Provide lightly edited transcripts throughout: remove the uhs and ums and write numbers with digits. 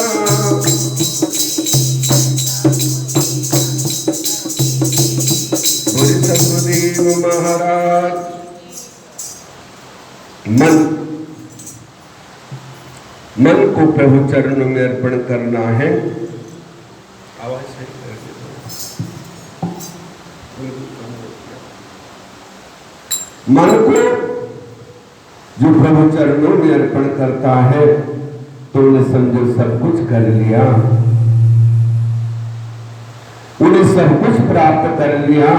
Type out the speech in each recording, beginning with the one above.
करता। बोले सदगुरुदेव महाराज, मन को प्रभु चरणों में अर्पण करना है। आवाज सही करके मन को जो प्रभु चरणों में अर्पण करता है तो उन्हें समझो सब कुछ कर लिया, उन्हें सब कुछ प्राप्त कर लिया।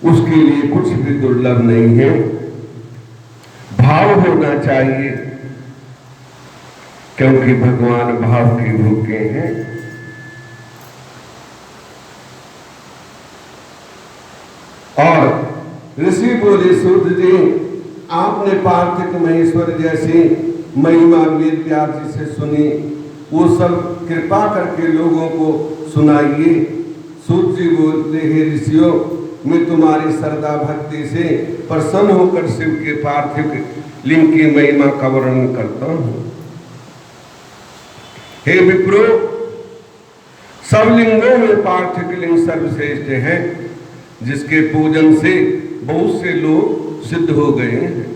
उसके लिए कुछ भी दुर्लभ नहीं है। भाव होना चाहिए, क्योंकि भगवान भाव के भूखे हैं। और ऋषि बोले, सूत जी, आपने पार्थिव महेश्वर जैसी महिमा वेद व्यास जी से सुनी, वो सब कृपा करके लोगों को सुनाइए। सूत जी बोलते हैं, ऋषियों, मैं तुम्हारी श्रद्धा भक्ति से प्रसन्न होकर शिव के पार्थिव लिंग की महिमा का वर्णन करता हूं। हे विप्रो, सब लिंगों में पार्थिव लिंग सर्वश्रेष्ठ है, जिसके पूजन से बहुत से लोग सिद्ध हो गए हैं।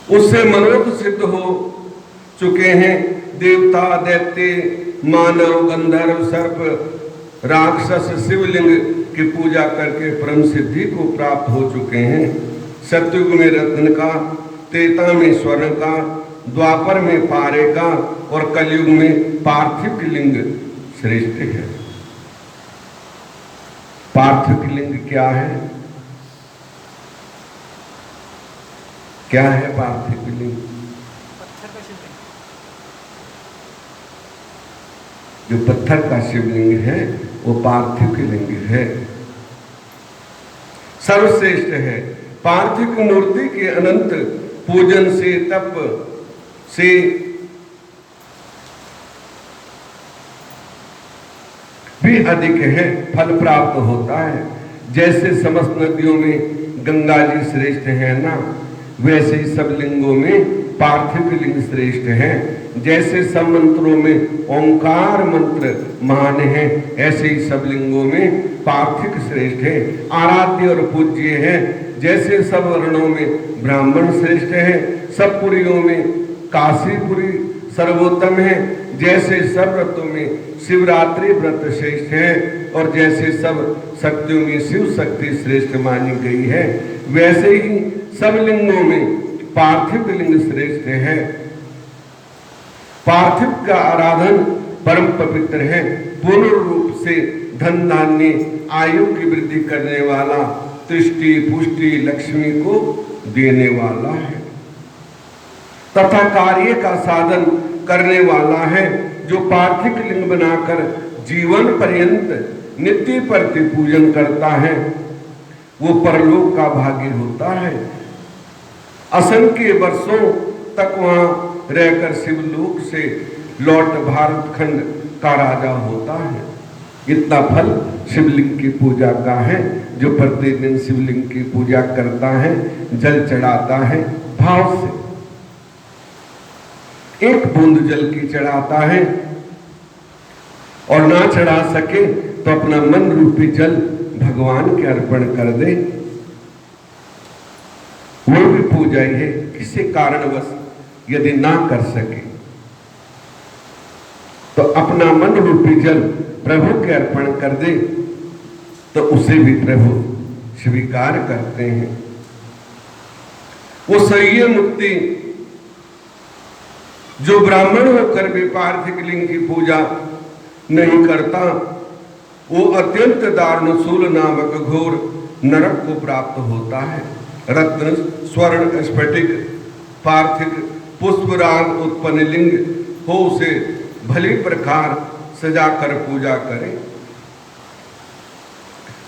उससे मनोरथ सिद्ध हो चुके हैं। देवता, दैत्य, मानव, गंधर्व, सर्प, राक्षस शिवलिंग की पूजा करके परम सिद्धि को प्राप्त हो चुके हैं। सतयुग में रत्न का, त्रेता में स्वर्ण का, द्वापर में पारे का और कलयुग में पार्थिव लिंग श्रेष्ठ है। पार्थिव लिंग क्या है? क्या है पार्थिव लिंग? जो पत्थर का शिवलिंग है वो पार्थिव लिंग है, सर्वश्रेष्ठ है। पार्थिव मूर्ति के अनंत पूजन से, तप से भी अधिक है फल प्राप्त होता है। जैसे समस्त नदियों में गंगा जी श्रेष्ठ है ना, वैसे ही सब लिंगों में पार्थिव लिंग श्रेष्ठ है। जैसे सब मंत्रों में ओंकार मंत्र महान है, ऐसे ही सब लिंगों में पार्थिव श्रेष्ठ है, आराध्य और पूज्य है। जैसे सब वर्णों में ब्राह्मण श्रेष्ठ है, सब पुरियों में काशीपुरी सर्वोत्तम है। जैसे सब व्रतों में शिवरात्रि व्रत श्रेष्ठ है, और जैसे सब शक्तियों में शिव शक्ति श्रेष्ठ मानी गई है, वैसे ही सब लिंगों में पार्थिव लिंग श्रेष्ठ है। पार्थिव का आराधन परम पवित्र है, पूर्ण रूप से धन धान्य आयु की वृद्धि करने वाला, तुष्टि पुष्टि लक्ष्मी को देने वाला है, तथा कार्य का साधन करने वाला है। जो पार्थिव लिंग बनाकर जीवन पर्यंत नित्य प्रति पूजन करता है, वो परलोक का भागी होता है। असंख्य वर्षों तक वहां रहकर शिवलोक से लौट भारत खंड का राजा होता है। इतना फल शिवलिंग की पूजा का है। जो प्रतिदिन शिवलिंग की पूजा करता है, जल चढ़ाता है भाव से, एक बूंद जल की चढ़ाता है, और ना चढ़ा सके तो अपना मन रूपी जल भगवान के अर्पण कर दे, वो भी पूजा ही है। किसी कारणवश यदि ना कर सके तो अपना मन रूपी जल प्रभु के अर्पण कर दे, तो उसे भी प्रभु स्वीकार करते हैं। वो सही मुक्ति जो ब्राह्मण होकर भी पार्थिव लिंग की पूजा नहीं करता, वो अत्यंत दारुण शूल नामक घोर नरक को प्राप्त होता है। रत्न, स्वर्ण, स्फटिक, पार्थिव, पुष्पराग उत्पन्न लिंग हो उसे भली प्रकार सजाकर पूजा करें।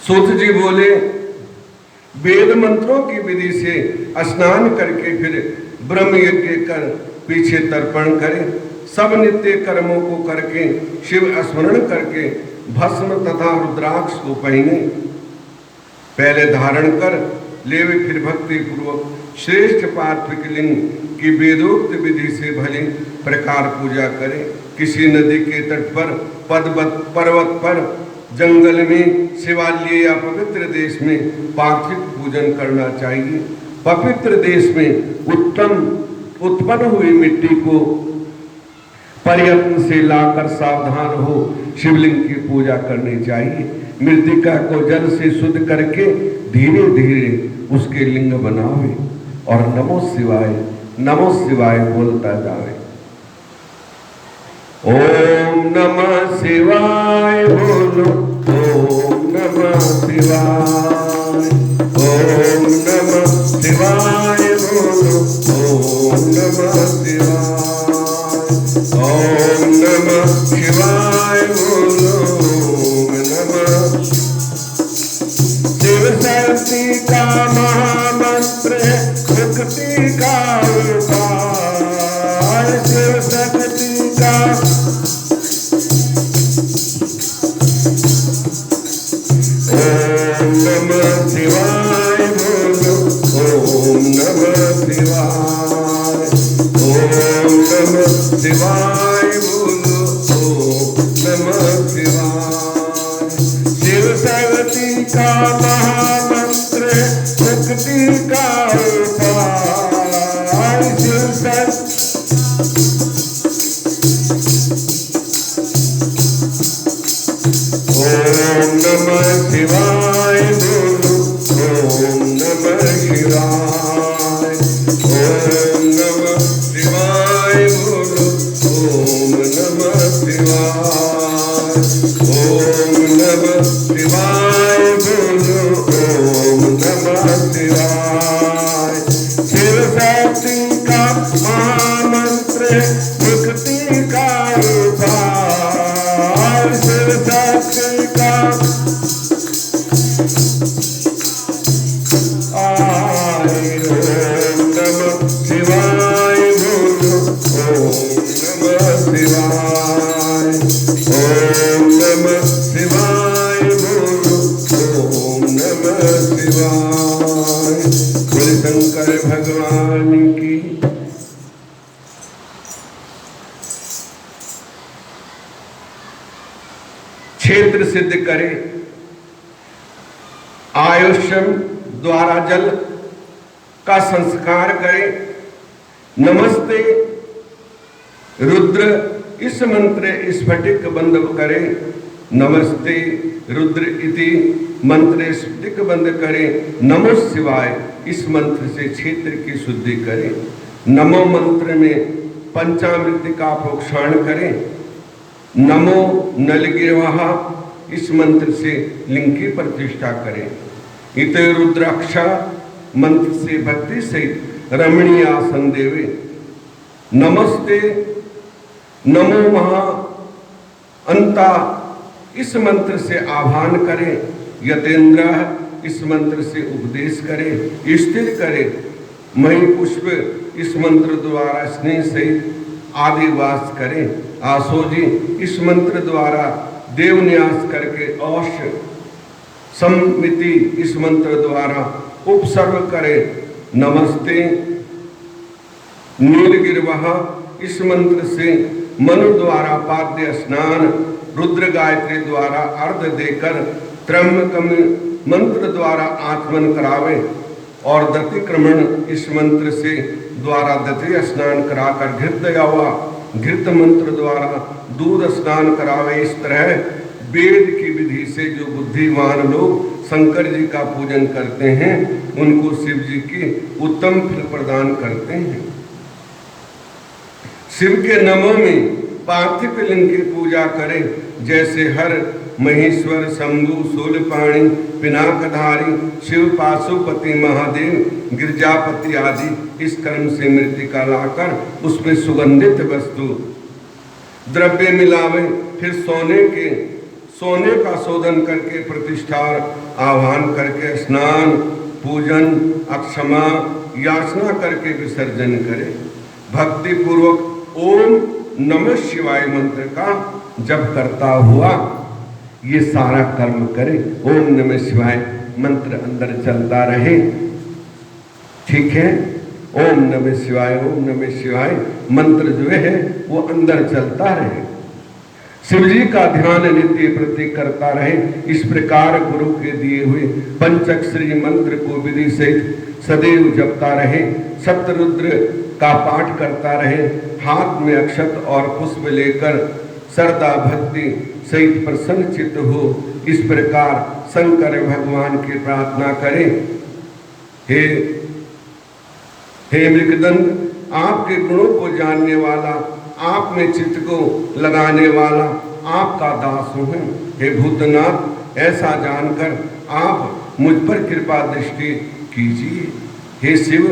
सूत जी बोले, वेद मंत्रों की विधि से स्नान करके फिर ब्रह्म यज्ञ कर पीछे तर्पण करें। सब नित्य कर्मों को करके शिव स्मरण करके भस्म तथा रुद्राक्ष को पहने, पहले धारण कर लेवे फिर भक्ति पूर्वक श्रेष्ठ पार्थिव लिंग की वेदोक्त विधि से भली प्रकार पूजा करें। किसी नदी के तट पर, पर्वत पर, जंगल में, शिवालय या पवित्र देश में पार्थिव पूजन करना चाहिए। पवित्र देश में उत्पन्न हुई मिट्टी को प्रयत्न से लाकर सावधान हो शिवलिंग की पूजा करनी चाहिए। मृतिका को जल से शुद्ध करके धीरे धीरे उसके लिंग बनावे और नमो शिवाय बोलता जावे। ओम नमः शिवाय बोलो, ओम नमः शिवाय, ओम नमः शिवाय बोलो, ओम नमः शिवाय, ओम नमः शिवाय बोलो, ओम नमः। शिव शक्ति का महामंत्र है, मुक्ति का उपाय। शिव शक्ति का ओम नमः शिवाय बोलो, ओम नमः शिवाय, ओम नमः शिवाय बोलो, ओम नमः शिवाय। शिव शक्ति का महामंत्र मुक्ति का उपाय। शिव शक्ति ओम नमः शिवाय बोलो, ओम नमः शिवाय, ओम नमः शिवाय बोलो, ओम नमः शिवाय, ओम नमः शिवाय बोलो, ओम नमः शिवाय। शिव शक्ति का महामंत्र मुक्ति का उपाय। शिव शक्ति का ओम नमः शिवाय बोलो, ओम नमः शिवाय, ओम नमः शिवाय बोलो, ओम नमः शिवाय। बोले शंकर भगवान की। क्षेत्र सिद्ध करे, आयुष्यम द्वारा जल का संस्कार करे। नमस्ते रुद्र इस मंत्र स्फटिक बंद करे। नमस्ते रुद्र इति मंत्र स्फटिक बंद करे। नमो शिवाय इस मंत्र से क्षेत्र की शुद्धि करे। नमो मंत्र में पंचामृत का प्रोक्षाण करे। नमो नलगिरवः इस मंत्र से लिंग की प्रतिष्ठा करें। इत रुद्राक्षा मंत्र से भक्ति सहित रमणीय आसन देवे। नमस्ते नमो महा अंता इस मंत्र से आह्वान करें। यतेंद्र इस मंत्र से उपदेश करे, स्थिर करे। मही पुष्प इस मंत्र द्वारा स्नेह सहित आदिवास करें। आसोजी इस मंत्र द्वारा देवन्यास करके औष सम्मिति इस मंत्र द्वारा उपसर्ग करे। नमस्ते नीलगिरवः इस मंत्र से मनु द्वारा पाद्य स्नान, रुद्र गायत्री द्वारा अर्ध देकर त्रम्बकम मंत्र द्वारा आचमन करावे और दतिक्रमण इस मंत्र से द्वारा दतीय स्नान कराकर घृत मंत्र द्वारा दूध स्नान करावे। इस तरह वेद की विधि से जो बुद्धिमान लोग शंकर जी का पूजन करते हैं उनको शिव जी की उत्तम फल प्रदान करते हैं। शिव के नमो में पार्थिव लिंग की पूजा करें। जैसे हर महेश्वर, शंभु, शूलपाणी, पिनाकधारी, शिव, पाशुपति, महादेव, गिरजापति आदि इस कर्म से मृतिका लाकर उसमें सुगंधित वस्तु द्रव्य मिलावे। फिर सोने का शोधन करके प्रतिष्ठा आह्वान करके स्नान, पूजन, अक्षमा, याचना करके विसर्जन करे। भक्ति पूर्वक ओम नमः शिवाय मंत्र का जप करता हुआ ये सारा कर्म करे। ओम नमः शिवाय मंत्र अंदर चलता रहे। ठीक है, ओम नमः शिवाय, ओम नमः शिवाय मंत्र जो है वो अंदर चलता रहे, शिव जी का ध्यान नित्य प्रति करता रहे। इस प्रकार गुरु के दिए हुए पंचाक्षरी मंत्र को विधि सहित सदैव जपता रहे, सप्तरुद्र का पाठ करता रहे, हाथ में अक्षत और पुष्प लेकर श्रद्धा भक्ति सहित प्रसन्न चित्त हो। इस प्रकार शंकर भगवान की प्रार्थना करें। हे मृगदंड, आपके गुणों को जानने वाला, आप में चित्त को लगाने वाला आपका दास हूँ। हे भूतनाथ, ऐसा जानकर आप मुझ पर कृपा दृष्टि कीजिए। हे शिव,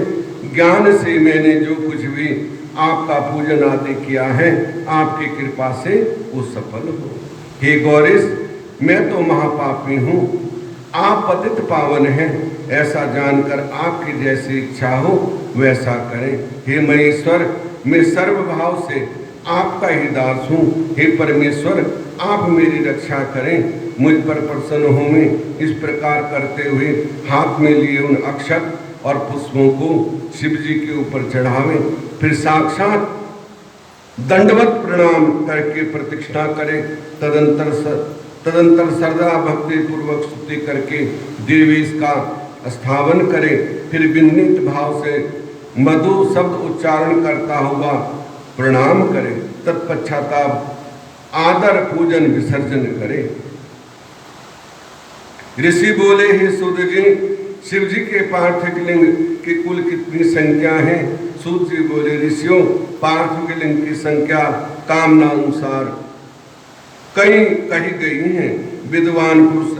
ज्ञान से मैंने जो कुछ भी आपका पूजन आदि किया है, आपकी कृपा से वो सफल हो। हे गौरीश, मैं तो महापापी हूँ, आप पतित पावन हैं, ऐसा जानकर आपकी जैसी इच्छा हो वैसा करें। हे महेश्वर, मैं सर्वभाव से आपका ही दास हूँ। हे परमेश्वर, आप मेरी रक्षा करें, मुझ पर प्रसन्न हो। मैं इस प्रकार करते हुए हाथ में लिए उन अक्षत और पुष्पों को शिव जी के ऊपर चढ़ावें, फिर साक्षात दंडवत प्रणाम करके प्रतिष्ठा करें। तदंतर श्रद्धा भक्ति पूर्वक स्तुति करके देवेश का स्थावन करें, फिर विनीत भाव से मधु शब्द उच्चारण करता हुआ प्रणाम करें। तत्पश्चात आदर पूजन विसर्जन करें। ऋषि बोले, हे सूत जी, शिव जी के पार्थिव लिंग की कुल कितनी संख्या है? सूत जी बोले, ऋषियों, पार्थिव लिंग की संख्या कामना अनुसार कई कही गई हैं। विद्वान पुरुष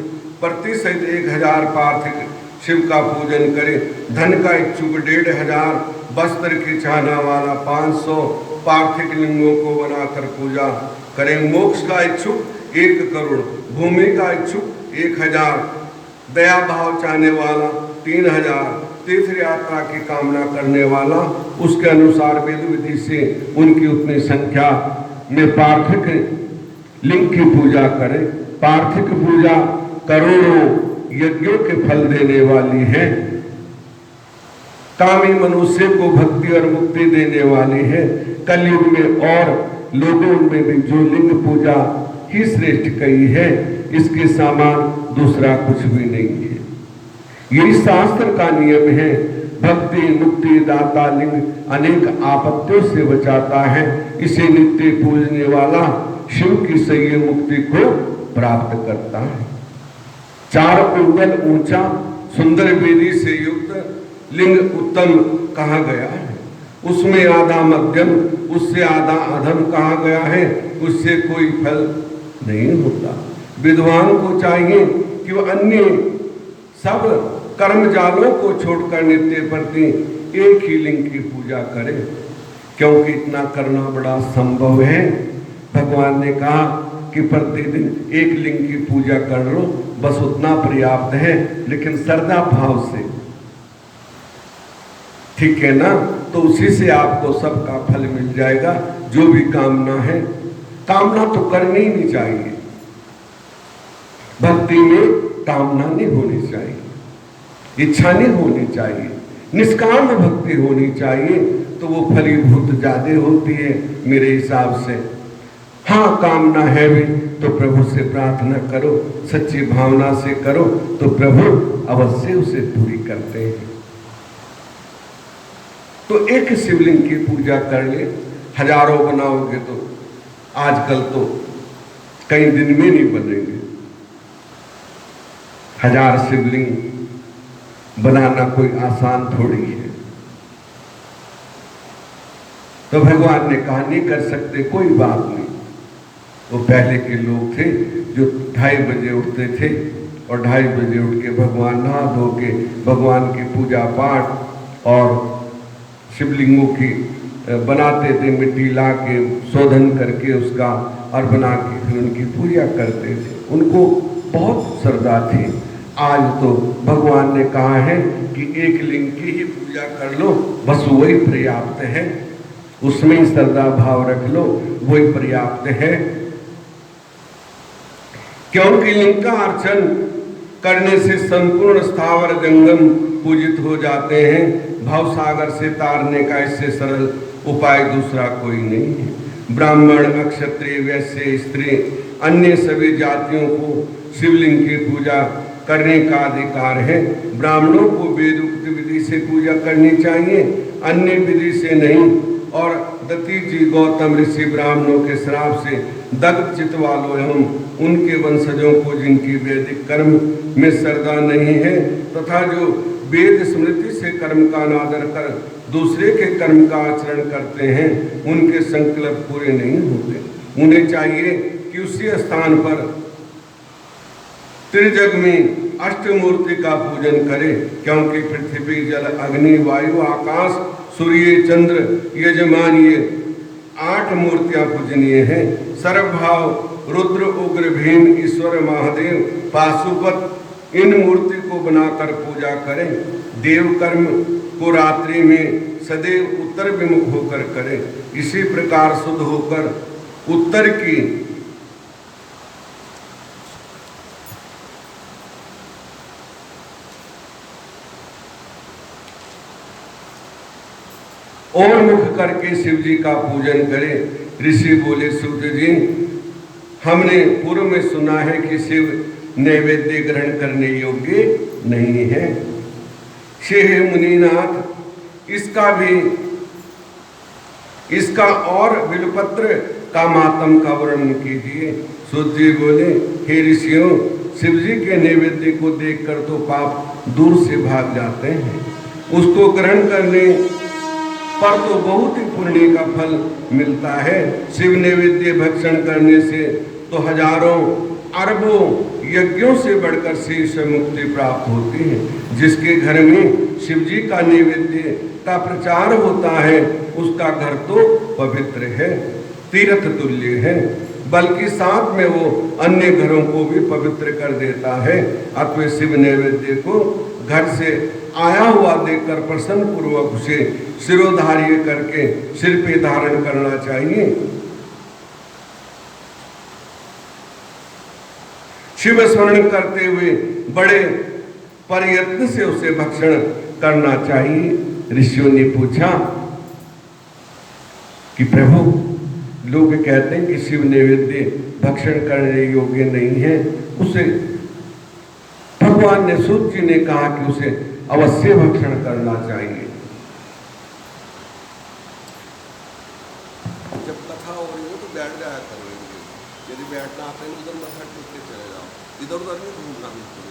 प्रति सहित 1000 पार्थिव शिव का पूजन करे। धन का इच्छुक 1500, वस्त्र की चाहना वाला 500 पार्थिव लिंगों को बनाकर पूजा करें। मोक्ष का इच्छुक 1 करोड़, भूमि का इच्छुक 1000, दया भाव चाहने वाला 3000, तीर्थ यात्रा की कामना करने वाला उसके अनुसार वेद विधि से उनकी उतनी संख्या में पार्थिव लिंग की पूजा करें। पार्थिव पूजा करोड़ों यज्ञों के फल देने वाली है, कामी मनुष्य को भक्ति और मुक्ति देने वाली है। कलयुग में और लोगों में भी जो लिंग पूजा ही श्रेष्ठ कही है, इसके समान दूसरा कुछ भी नहीं है। यही शास्त्र का नियम है। भक्ति मुक्ति दाता लिंग अनेक आपत्तियों से बचाता है। इसे नित्य पूजने वाला शिव की सही मुक्ति को प्राप्त करता है। 4 उंगल ऊंचा सुंदर वेदी से युक्त लिंग उत्तम कहा गया है। उसमें आधा मध्यम, उससे आधा अधम कहा गया है। उससे कोई फल नहीं होता। विद्वान को चाहिए कि वह अन्य सब कर्म जालों को छोड़कर नित्य प्रति एक ही लिंग की पूजा करे, क्योंकि इतना करना बड़ा संभव है। भगवान ने कहा कि प्रतिदिन एक लिंग की पूजा कर लो, बस उतना पर्याप्त है, लेकिन श्रद्धा भाव से, ठीक है ना? तो उसी से आपको सबका फल मिल जाएगा। जो भी कामना है, कामना तो करनी ही नहीं चाहिए। भक्ति में कामना नहीं होनी चाहिए, इच्छा नहीं होनी चाहिए, निष्काम भक्ति होनी चाहिए, तो वो फलीभूत ज्यादा होती है मेरे हिसाब से। हाँ, कामना है भी तो प्रभु से प्रार्थना करो, सच्ची भावना से करो, तो प्रभु अवश्य उसे पूरी करते हैं। तो एक शिवलिंग की पूजा कर ले। हजारों बनाओगे तो आजकल तो कई दिन में नहीं बनेंगे। 1000 शिवलिंग बनाना कोई आसान थोड़ी है। तो भगवान ने कहा नहीं कर सकते, कोई बात नहीं। वो पहले के लोग थे जो 2:30 बजे उठते थे और 2:30 बजे उठ के भगवान नहा धो के भगवान की पूजा पाठ और शिवलिंगों की बनाते थे, मिट्टी ला के शोधन करके उसका और बना के फिर उनकी पूजा करते थे। उनको बहुत श्रद्धा थी। आज तो भगवान ने कहा है कि एक लिंग की ही पूजा कर लो, बस वही पर्याप्त है। उसमें ही श्रद्धा भाव रख लो, वही पर्याप्त है। क्योंकि लिंग का अर्चन करने से संपूर्ण स्थावर जंगम पूजित हो जाते हैं। भव सागर से तारने का इससे सरल उपाय दूसरा कोई नहीं है। ब्राह्मण, क्षत्रिय, वैश्य, स्त्री, अन्य सभी जातियों को शिवलिंग की पूजा करने का अधिकार है। ब्राह्मणों को वेदोक्त विधि से पूजा करनी चाहिए, अन्य विधि से नहीं। और दती जी गौतम ऋषि ब्राह्मणों के श्राप से दग्ध चित्त वालों एवं उनके वंशजों को जिनकी वैदिक कर्म में श्रद्धा नहीं है तथा जो वेद स्मृति से कर्म का अनादर कर दूसरे के कर्म का आचरण करते हैं, उनके संकल्प पूरे नहीं होते। उन्हें चाहिए कि उसी स्थान पर त्रिजग में अष्टमूर्ति का पूजन करे, क्योंकि पृथ्वी, जल, अग्नि, वायु, आकाश, सूर्य, चंद्र, यजमान, ये 8 मूर्तियां पूजनीय हैं। सर्वभाव, रुद्र, उग्र, भीम, ईश्वर, महादेव, पाशुपत, इन मूर्ति को बनाकर पूजा करें। देव कर्म को रात्रि में सदैव उत्तर विमुख होकर करें। इसी प्रकार शुद्ध होकर उत्तर की और मुख करके शिव जी का पूजन करें। ऋषि बोले, सूत जी, हमने पूर्व में सुना है कि शिव नैवेद्य ग्रहण करने योग्य नहीं है। हे मुनिनाथ, इसका और बिलपत्र का मातम का वर्णन कीजिए। सूत जी बोले, हे ऋषियों, शिव जी के नैवेद्य को देखकर तो पाप दूर से भाग जाते हैं। उसको ग्रहण करने पर तो बहुत ही पुण्य का फल मिलता है। शिव नैवेद्य भक्षण करने से तो हजारों अरबों यज्ञों से बढ़कर शीर्ष मुक्ति प्राप्त होती है। जिसके घर में शिव जी का नैवेद्य का प्रचार होता है, उसका घर तो पवित्र है, तीर्थ तुल्य है, बल्कि साथ में वो अन्य घरों को भी पवित्र कर देता है। अतः शिव नैवेद्य को घर से आया हुआ देखकर प्रसन्न पूर्वक उसे सिरोधार्य करके सिर पे धारण करना चाहिए। शिव स्मरण करते हुए बड़े प्रयत्न से उसे भक्षण करना चाहिए। ऋषियों ने पूछा कि प्रभु, लोग कहते हैं कि शिव नैवेद्य भक्षण करने योग्य नहीं है। उसे भगवान ने, सूत जी ने कहा कि उसे अवश्य भक्षण करना चाहिए। जब कथा हो रही हो तो बैठ जाया करो। यदि बैठना आता है उधर मथा टेक के चले जाओ, इधर उधर नहीं घूमना बिल्कुल।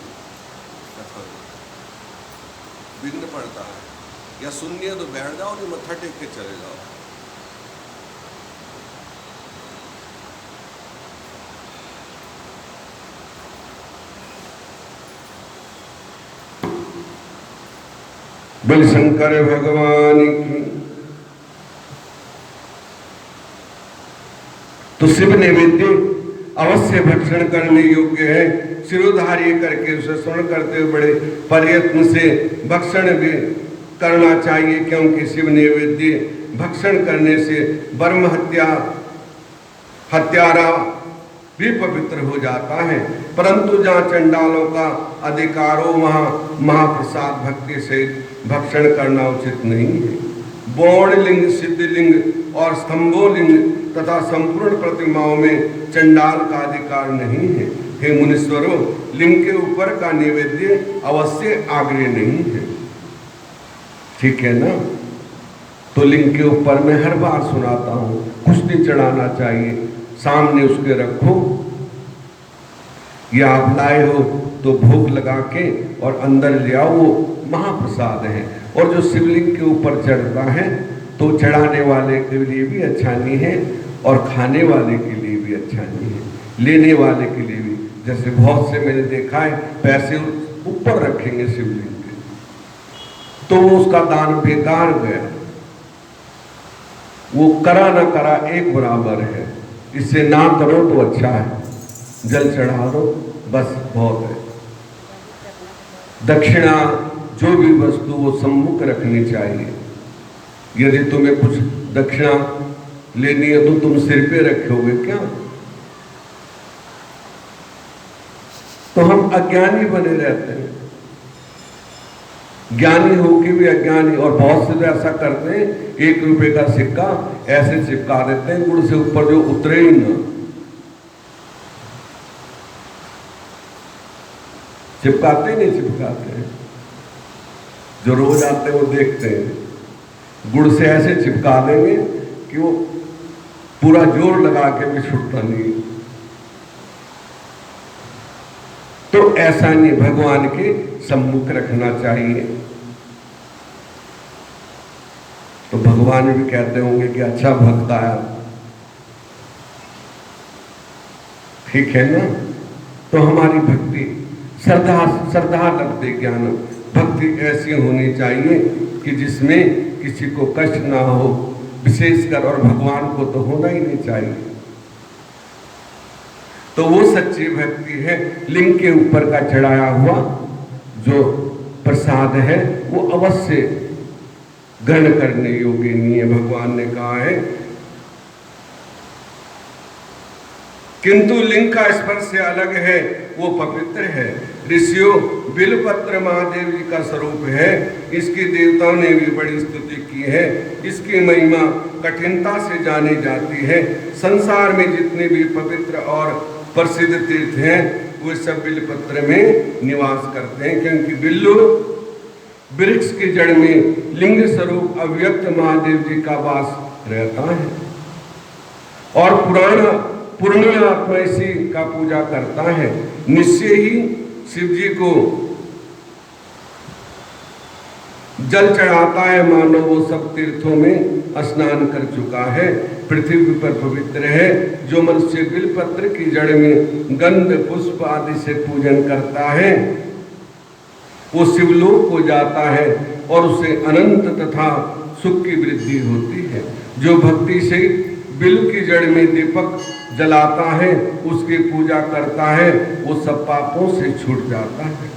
कथा विघ्न पड़ता है, या सुनिए तो बैठ जाओ, नहीं मत्था टेक के चले जाओ। बल शंकर भगवान की। तो शिव नैवेद्य अवश्य भक्षण करने योग्य है। सिरोधार्य करके उसे स्मरण करते हुए बड़े प्रयत्न से भक्षण भी करना चाहिए, क्योंकि शिव नैवेद्य भक्षण करने से ब्रह्म हत्यारा भी पवित्र हो जाता है। परंतु जहाँ चंडालों का अधिकार हो, वहाँ महाप्रसाद भक्ति से भक्षण करना उचित नहीं है। बौड़ लिंग, सिद्धलिंग और स्तंभो लिंग तथा संपूर्ण प्रतिमाओं में चंडाल का अधिकार नहीं है। हे मुनीश्वरों, लिंग के ऊपर का नैवेद्य अवश्य आग्रह नहीं है। ठीक है ना? तो लिंग के ऊपर मैं हर बार सुनाता हूँ, कुछ नहीं चढ़ाना चाहिए, सामने उसके रखो, या आप लाए हो तो भोग लगा के और अंदर ले आओ, वो महाप्रसाद है। और जो शिवलिंग के ऊपर चढ़ता है तो चढ़ाने वाले के लिए भी अच्छा नहीं है और खाने वाले के लिए भी अच्छा नहीं है, लेने वाले के लिए भी। जैसे बहुत से मैंने देखा है, पैसे ऊपर रखेंगे शिवलिंग के, तो उसका दान बेकार गया। वो करा ना करा एक बराबर है। इससे ना करो तो अच्छा है, जल चढ़ा दो बस बहुत है। दक्षिणा जो भी वस्तु वो सम्मुख रखनी चाहिए। यदि तुम्हें कुछ दक्षिणा लेनी है तो तुम सिर पे रखोगे क्या? तो हम अज्ञानी बने रहते हैं, ज्ञानी होके भी अज्ञानी। और बहुत से ऐसा करते हैं, 1 रुपए का सिक्का ऐसे चिपका देते हैं गुड़ से ऊपर जो उतरे ही ना। चिपकाते नहीं चिपकाते हैं, जो रोज आते हैं वो देखते हैं, गुड़ से ऐसे चिपका देंगे कि वो पूरा जोर लगा के भी छूटता नहीं। तो ऐसा नहीं, भगवान के सम्मुख रखना चाहिए। तो भगवान भी कहते होंगे कि अच्छा भक्त आया, ठीक है ना। तो हमारी भक्ति श्रद्धा लगते ज्ञान भक्ति ऐसी होनी चाहिए कि जिसमें किसी को कष्ट ना हो, विशेषकर, और भगवान को तो होना ही नहीं चाहिए। तो वो सच्ची भक्ति है। लिंग के ऊपर का चढ़ाया हुआ जो प्रसाद है वो अवश्य ग्रहण करने योग्य नहीं है। भगवान ने कहा है किंतु लिंग का स्पर्श से अलग है, वो पवित्र है। ऋषियों, बिलपत्र महादेव जी का स्वरूप है, इसकी देवताओं ने भी बड़ी स्तुति की है। इसकी महिमा कठिनता से जानी जाती है। संसार में जितने भी पवित्र और प्रसिद्ध तीर्थ हैं वे सब बिलपत्र में निवास करते हैं, क्योंकि बिल्लु वृक्ष की जड़ में लिंग स्वरूप अव्यक्त महादेव जी का वास रहता है। और पुराण आत्मा इसी का पूजा करता है। निश्चय ही शिव जी को जल चढ़ाता है, मानो वो सब तीर्थों में स्नान कर चुका है, पृथ्वी पर पवित्र है। जो मनुष्य बिलपत्र की जड़ में गंध पुष्प आदि से पूजन करता है वो शिवलोक को जाता है और उसे अनंत तथा सुख की वृद्धि होती है। जो भक्ति से बिल की जड़ में दीपक जलाता है, उसकी पूजा करता है, वो सब पापों से छूट जाता है।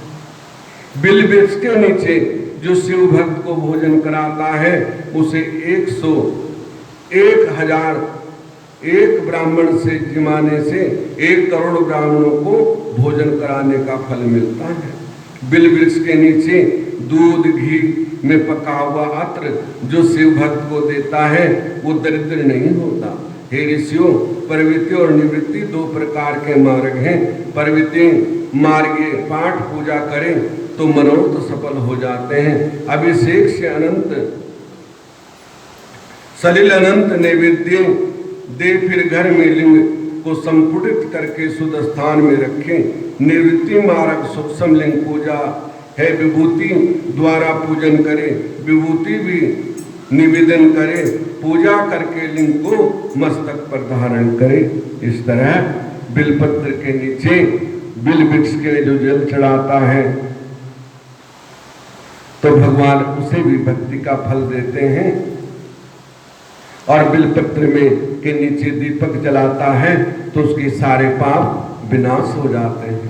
बिल वृक्ष के नीचे जो शिव भक्त को भोजन कराता है उसे 101 ब्राह्मण से जिमाने से 1 करोड़ ब्राह्मणों को भोजन कराने का फल मिलता है। बिल वृक्ष के नीचे दूध घी में पका हुआ अत्र जो शिव भक्त को देता है वो दरिद्र नहीं होता। हे ऋषियों, प्रवृत्ति और निवृत्ति 2 प्रकार के मार्ग हैं। प्रवृत्ति मार्गे पाठ पूजा करें तो मनोरथ सफल हो जाते हैं। अभिषेक से अनंत सलिल अनंत नैवेद्य दे, फिर घर में लिंग को संपुटित करके शुद्ध स्थान में रखें। निवृत्ति मार्ग सूक्ष्म लिंग पूजा है, विभूति द्वारा पूजन करें, विभूति भी निवेदन करें, पूजा करके लिंग को मस्तक पर धारण करें। इस तरह बिलपत्र के नीचे बिल वृक्ष के जो जल चढ़ाता है तो भगवान उसे भी भक्ति का फल देते हैं। और बिलपत्र में के नीचे दीपक जलाता है तो उसके सारे पाप विनाश हो जाते हैं।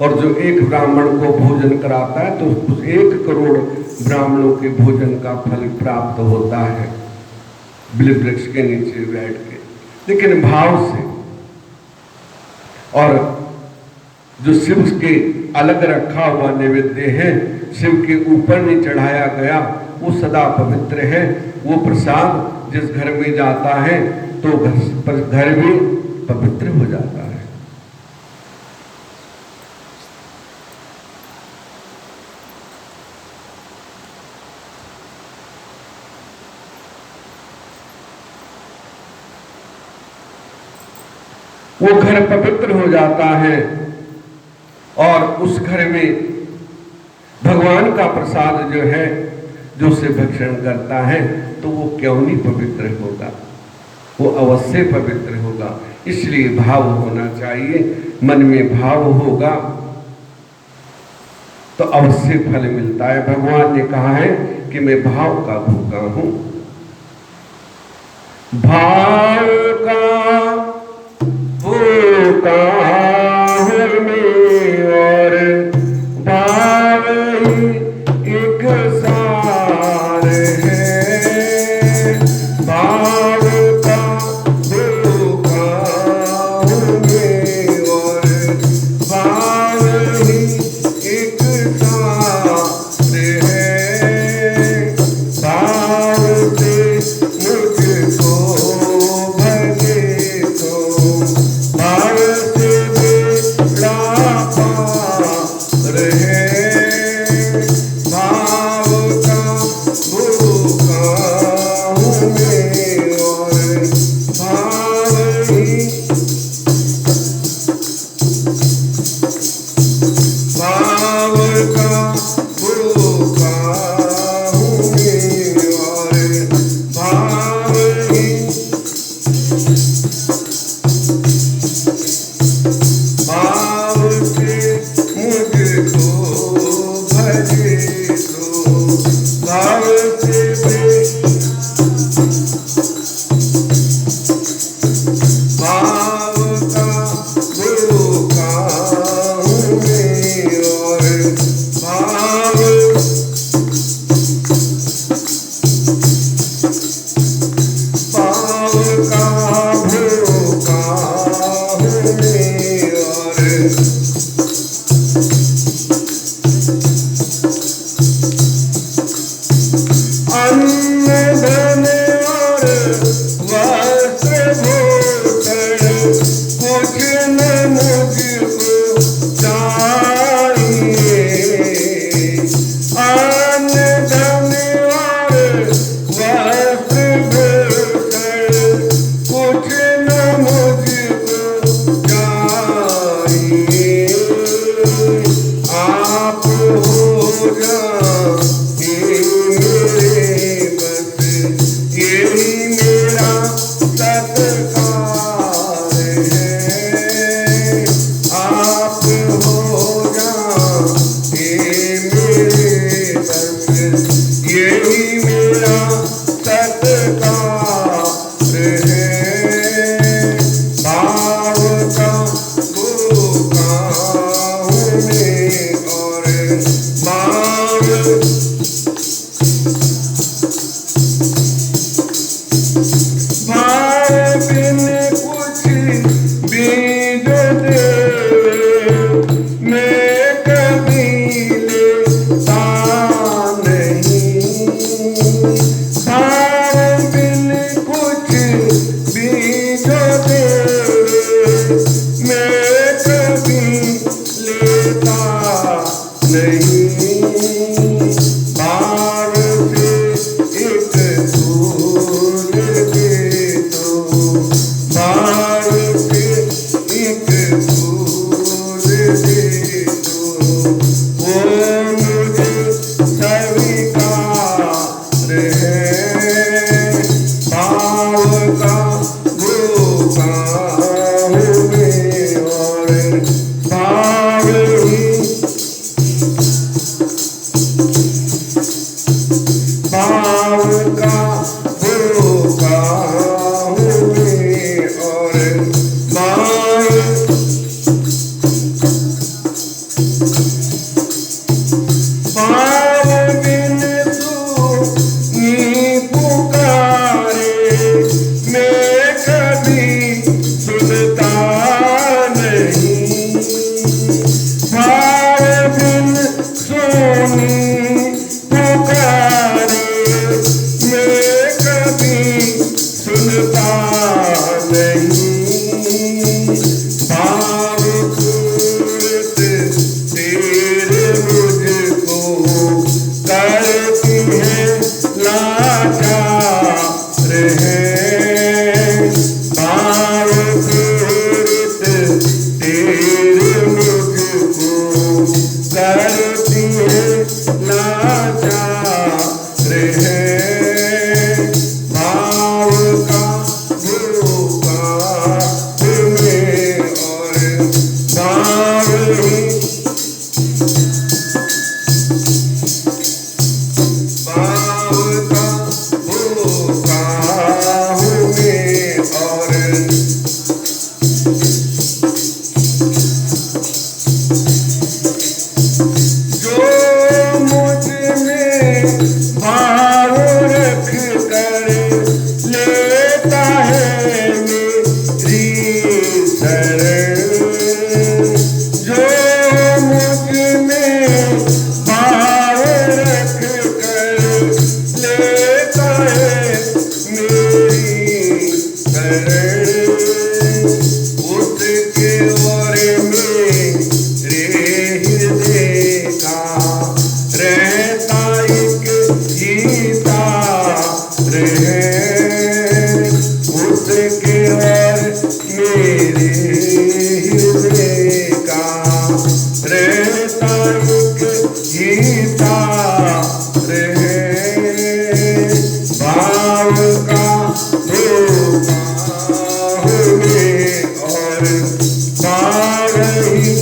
और जो 1 ब्राह्मण को भोजन कराता है तो उस 1 करोड़ ब्राह्मणों के भोजन का फल प्राप्त होता है बिल वृक्ष के नीचे बैठ के, लेकिन भाव से। और जो शिव के अलग रखा हुआ नैवेद्य है, शिव के ऊपर नहीं चढ़ाया गया, वो सदा पवित्र है। वो प्रसाद जिस घर में जाता है तो घर भी पवित्र हो जाता है। वो घर पवित्र हो जाता है और उस घर में भगवान का प्रसाद जो है जो उसे भक्षण करता है तो वो क्यों नहीं पवित्र होगा, वो अवश्य पवित्र होगा। इसलिए भाव होना चाहिए, मन में भाव होगा तो अवश्य फल मिलता है। भगवान ने कहा है कि मैं भाव का भूखा हूं, भाव का भूखा हूं मैं, और भाव ही एक सार है। भाव का भूखा हूं मैं और भाव भूखा हूँ मैं और भाव ही भाव से मुझको भरे दो भाव से भाव का भूखा हूँ मैं और भाव भाव का भूखा हूँ मैं और अन्न धन और वस्त्र भूषण कुछ न मुझको चाहिए अन्न धन और वस्त्र भूषण कुछ न मुझको चाहिए आप हो जाए मेरे बस यही मेरा सत्कार है आप हो जाए मेरे बस यही मेरा सत्कार है भाव का भूखा हूँ मैं और भाव भाव बिन कुछ बीज दे मैं कभी लेता नहीं भाव बिन कुछ बीज दे मैं कभी लेता नहीं भाव से एक फूल दे दो भाव से एक फूल दे दो वो मुझे स्वीकार है भाव का भूखा हूँ मैं और भाव ही भाव का भूखा हूँ मैं और भाव भाव बिन सुनी पुकारे मैं कभी सुनता नहीं भाव बिन सुनी पुकारे मैं कभी सुनता नहीं भाव सूरत तेरे मुझको करती है लाचार है भाव सूरत तेरे मुझको करती है लाचार है भाव का भूखा हूँ मैं और भाव ही भाव का भूखा हूँ मैं और जो मुझ में भाव रख कर लेता है मेरी शरण जो रहे भाव का धोखा हमें और पा रही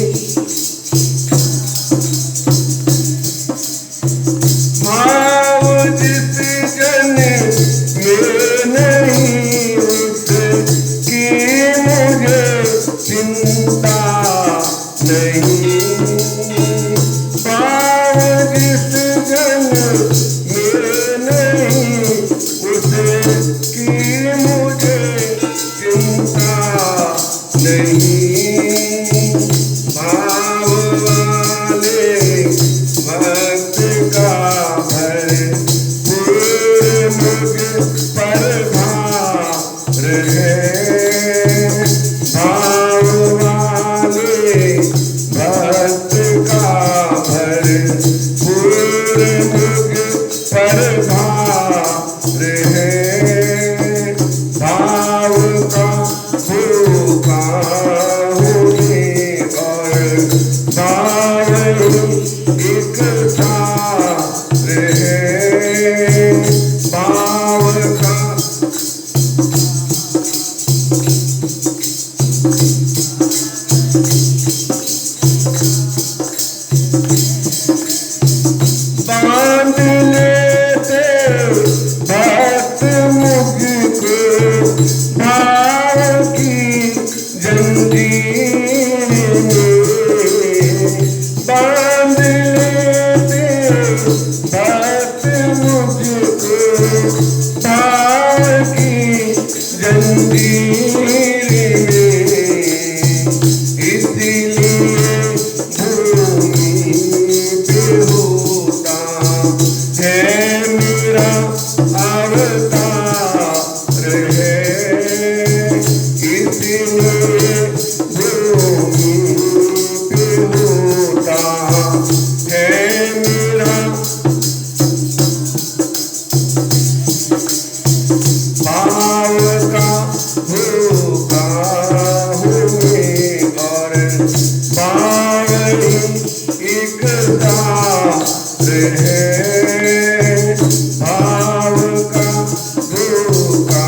भाव जिस जन में नहीं उसकी मुझे चिंता नहीं भाव जिस जन में नहीं उसकी मुझे चिंता नहीं भाव वाले भक्त का भरपूर मुझ पर भार है भाव वाले भक्त का भरपूर मुझ पर भार है भाव का भूखा हूँ और भाव एक साथ है भाव का बांध लेते भक्त मुझको भाव की जंजीर में बांध लेते भक्त मुझको भाव की जंजीर में इसलिए भूमि पे होता है मेरा अवतार है इसलिए भूमि पे होता है मेरा भाव का भूखा हूँ और बावड़ी एक साथ है भाव का भूखा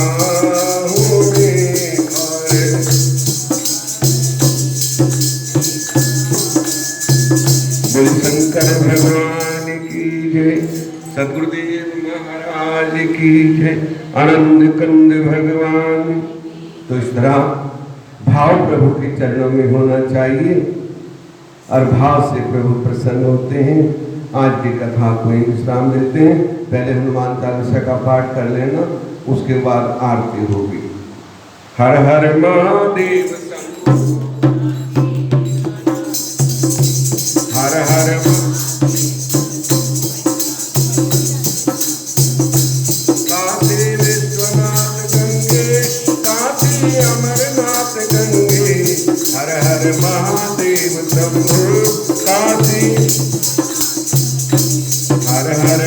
हूँ और बोल शंकर भगवान की जय सदगुरुदेव महाराज की जय आनंद कंद भगवान। तो इस तरह भाव प्रभु के चरणों में होना चाहिए और भाव से प्रभु प्रसन्न होते हैं। आज की कथा को विश्राम देते हैं। पहले हनुमान चालीसा का पाठ कर लेना, उसके बाद आरती होगी। हर हर महादेव हर हर काशी विश्वनाथ गंगे काशी अमरनाथ गंगे हर हर महादेव शंभो काशी हर हर